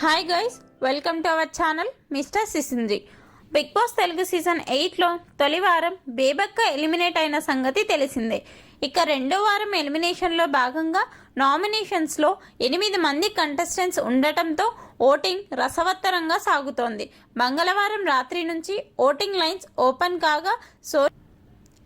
Hi guys, welcome to our channel mister సిసింద్రి. Big boss Telugu season 8లో తొలి వారం బేబక్క eliminate అయిన సంగతి తెలిసిందే. ఇక రెండో వారం ఎలిమినేషన్లో భాగంగా నామినేషన్స్లో 8 మంది కంటెస్టెంట్స్ ఉండటంతో ఓటింగ్ రసవత్తరంగా సాగుతోంది. మంగళవారం రాత్రి నుంచి ఓటింగ్ లైన్స్ ఓపెన్ కాగా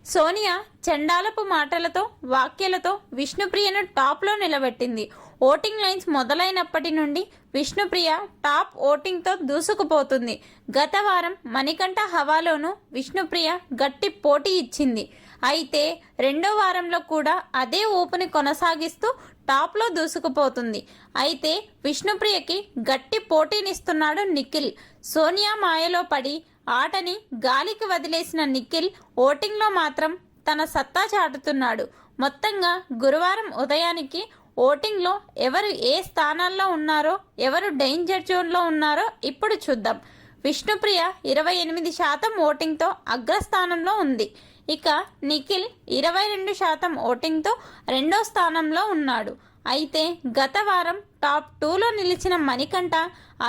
సోనియా చండాలపు మాటలతో వాక్యాలతో విష్ణుప్రియను టాప్లో నిలబెట్టింది. ఓటింగ్ లైన్స్ మొదలైనప్పటి నుండి విష్ణుప్రియ టాప్ ఓటింగ్తో దూసుకుపోతుంది. గత వారం మణికంఠ హవాలోనూ విష్ణుప్రియ గట్టి పోటీ ఇచ్చింది. అయితే రెండో వారంలో కూడా అదే ఊపుని కొనసాగిస్తూ టాప్లో దూసుకుపోతుంది. అయితే విష్ణుప్రియకి గట్టి పోటీనిస్తున్నాడు నిఖిల్. సోనియా మాయలో పడి ఆటని గాలికి వదిలేసిన నిఖిల్ ఓటింగ్లో మాత్రం తన సత్తా చాటుతున్నాడు. మొత్తంగా గురువారం ఉదయానికి ఓటింగ్లో ఎవరు ఏ స్థానాల్లో ఉన్నారో, ఎవరు డేంజర్ జోన్లో ఉన్నారో ఇప్పుడు చూద్దాం. విష్ణుప్రియ 28% ఓటింగ్తో అగ్రస్థానంలో ఉంది. ఇక నిఖిల్ 22% ఓటింగ్తో రెండో స్థానంలో ఉన్నాడు. అయితే గత వారం టాప్ 2లో నిలిచిన మణికంఠ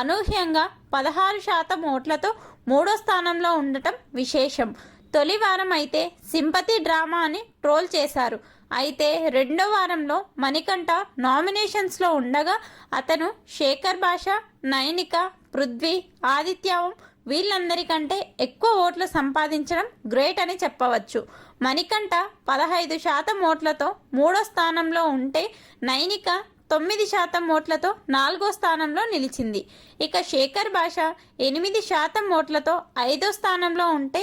అనూహ్యంగా 16% ఓట్లతో మూడో స్థానంలో ఉండటం విశేషం. తొలి వారం అయితే సింపతి డ్రామా అని ట్రోల్ చేశారు. అయితే రెండో వారంలో మణికంఠ నామినేషన్స్లో ఉండగా అతను శేఖర్ భాష, నైనిక, పృథ్వీ, ఆదిత్యవం వీళ్ళందరికంటే ఎక్కువ ఓట్లు సంపాదించడం గ్రేట్ అని చెప్పవచ్చు. మణికంఠ 15% ఓట్లతో మూడో స్థానంలో ఉంటే నైనిక 9% ఓట్లతో నాలుగో స్థానంలో నిలిచింది. ఇక శేఖర్ భాష 8% ఓట్లతో ఐదో స్థానంలో ఉంటే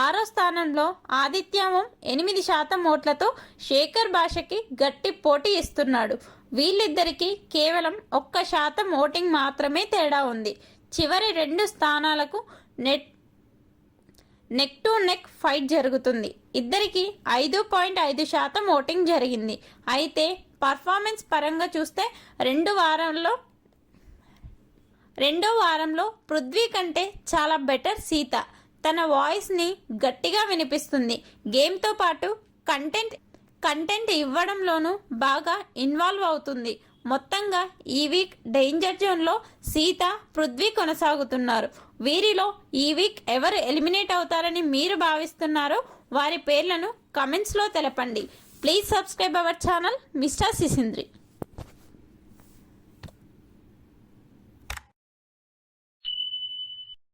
ఆరో స్థానంలో ఆదిత్యవం 8% ఓట్లతో శేఖర్ భాషకి గట్టి పోటీ ఇస్తున్నాడు. వీళ్ళిద్దరికీ కేవలం 1% ఓటింగ్ మాత్రమే తేడా ఉంది. చివరి 2 స్థానాలకు నెక్ టు నెక్ ఫైట్ జరుగుతుంది. ఇద్దరికి 5.5% ఓటింగ్ జరిగింది. అయితే పర్ఫార్మెన్స్ పరంగా చూస్తే రెండో వారంలో పృథ్వీ కంటే చాలా బెటర్ సీత. తన వాయిస్ని గట్టిగా వినిపిస్తుంది. గేమ్తో పాటు కంటెంట్ ఇవ్వడంలోనూ బాగా ఇన్వాల్వ్ అవుతుంది. మొత్తంగా ఈ వీక్ డేంజర్ జోన్లో సీత, పృథ్వీ కొనసాగుతున్నారు. వీరిలో ఈ వీక్ ఎవరు ఎలిమినేట్ అవుతారని మీరు భావిస్తున్నారో వారి పేర్లను కమెంట్స్లో తెలపండి. Please subscribe our channel mister సిసింద్రి.